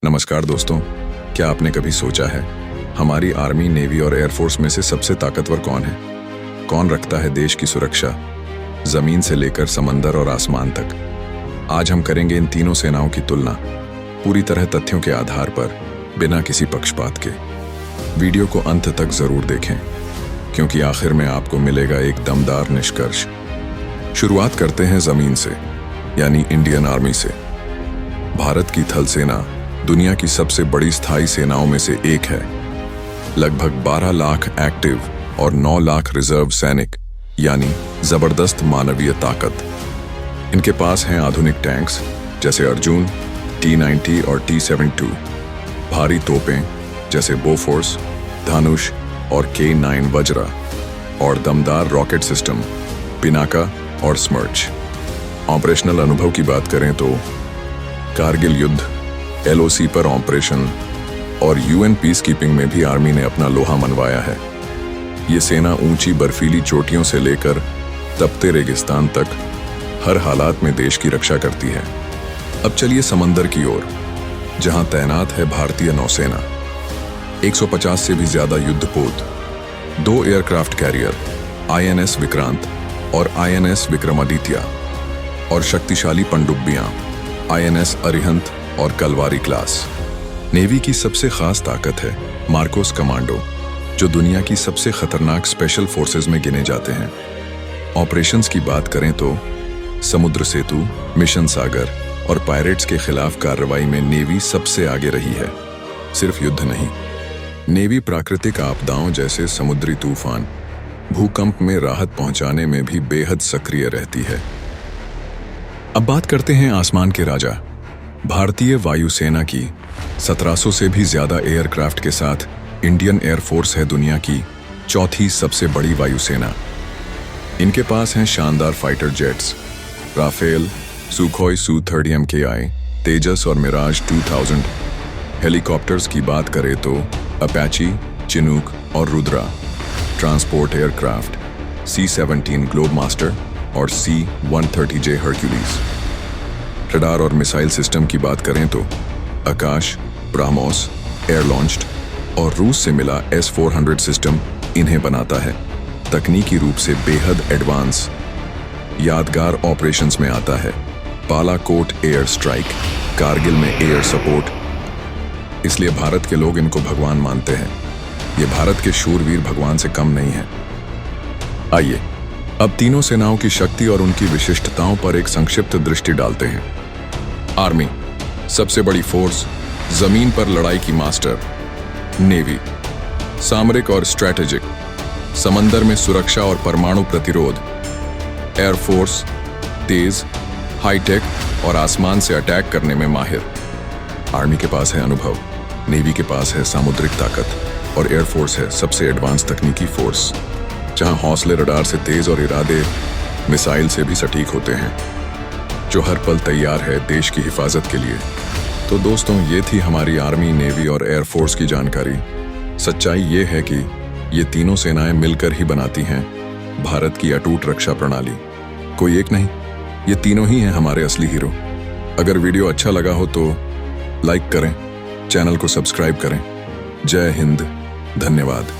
नमस्कार दोस्तों, क्या आपने कभी सोचा है हमारी आर्मी, नेवी और एयरफोर्स में से सबसे ताकतवर कौन है? कौन रखता है देश की सुरक्षा, जमीन से लेकर समंदर और आसमान तक? आज हम करेंगे इन तीनों सेनाओं की तुलना पूरी तरह तथ्यों के आधार पर, बिना किसी पक्षपात के। वीडियो को अंत तक जरूर देखें, क्योंकि आखिर में आपको मिलेगा एक दमदार निष्कर्ष। शुरुआत करते हैं जमीन से, यानी इंडियन आर्मी से। भारत की थल सेना दुनिया की सबसे बड़ी स्थायी सेनाओं में से एक है। लगभग 12 लाख एक्टिव और 9 लाख रिजर्व सैनिक, यानी जबरदस्त मानवीय ताकत। इनके पास हैं आधुनिक टैंक्स जैसे अर्जुन, T-90 और T-72, भारी तोपें जैसे बोफोर्स, धनुष और K-9 वज्रा, और दमदार रॉकेट सिस्टम पिनाका और स्मर्च। ऑपरेशनल अनुभव की बात करें तो कारगिल युद्ध, LOC पर ऑपरेशन और UN पीस कीपिंग में भी आर्मी ने अपना लोहा मनवाया है। ये सेना ऊंची बर्फीली चोटियों से लेकर तपते रेगिस्तान तक हर हालात में देश की रक्षा करती है। अब चलिए समंदर की ओर, जहां तैनात है भारतीय नौसेना। 150 से भी ज्यादा युद्धपोत, 2 एयरक्राफ्ट कैरियर INS विक्रांत और INS विक्रमादित्य, और शक्तिशाली पनडुब्बियां INS अरिहंत और कलवारी क्लास। नेवी की सबसे खास ताकत है मार्कोस कमांडो, जो दुनिया की सबसे खतरनाक स्पेशल फोर्सेस में गिने जाते हैं। ऑपरेशंस की बात करें तो समुद्र सेतु, मिशन सागर और पायरेट्स के खिलाफ कार्रवाई में नेवी सबसे आगे रही है। सिर्फ युद्ध नहीं, नेवी प्राकृतिक आपदाओं जैसे समुद्री तूफान, भूकंप में राहत पहुंचाने में भी बेहद सक्रिय रहती है। अब बात करते हैं आसमान के राजा, भारतीय वायुसेना की। 1700 से भी ज्यादा एयरक्राफ्ट के साथ इंडियन एयरफोर्स है दुनिया की चौथी सबसे बड़ी वायुसेना। इनके पास हैं शानदार fighter jets, Rafale, Sukhoi Su-30 MKI, Tejas और मिराज 2000। हेलीकॉप्टर्स की बात करें तो अपाची, चिनूक और Rudra. Transport aircraft C-17 Globemaster और C-130J हरक्यूलिस। रडार और मिसाइल सिस्टम की बात करें तो आकाश, ब्राह्मोस, एयर लॉन्च्ड और रूस से मिला S-400 सिस्टम इन्हें बनाता है। तकनीकी रूप से बेहद एडवांस। यादगार ऑपरेशंस में आता है बालाकोट एयर स्ट्राइक, कारगिल में एयर सपोर्ट। इसलिए भारत के लोग इनको भगवान मानते हैं। ये भारत के शूरवीर भगवान से कम नहीं है। आइए अब तीनों सेनाओं की शक्ति और उनकी विशिष्टताओं पर एक संक्षिप्त दृष्टि डालते हैं। आर्मी, सबसे बड़ी फोर्स, जमीन पर लड़ाई की मास्टर। नेवी, सामरिक और स्ट्रैटेजिक, समंदर में सुरक्षा और परमाणु प्रतिरोध। एयरफोर्स, तेज, हाईटेक और आसमान से अटैक करने में माहिर। आर्मी के पास है अनुभव, नेवी के पास है सामुद्रिक ताकत, और एयरफोर्स है सबसे एडवांस तकनीकी फोर्स, जहां हौसले रडार से तेज और इरादे मिसाइल से भी सटीक होते हैं, जो हर पल तैयार है देश की हिफाजत के लिए। तो दोस्तों, ये थी हमारी आर्मी, नेवी और एयरफोर्स की जानकारी। सच्चाई ये है कि ये तीनों सेनाएं मिलकर ही बनाती हैं भारत की अटूट रक्षा प्रणाली। कोई एक नहीं, ये तीनों ही हैं हमारे असली हीरो। अगर वीडियो अच्छा लगा हो तो लाइक करें, चैनल को सब्सक्राइब करें। जय हिंद, धन्यवाद।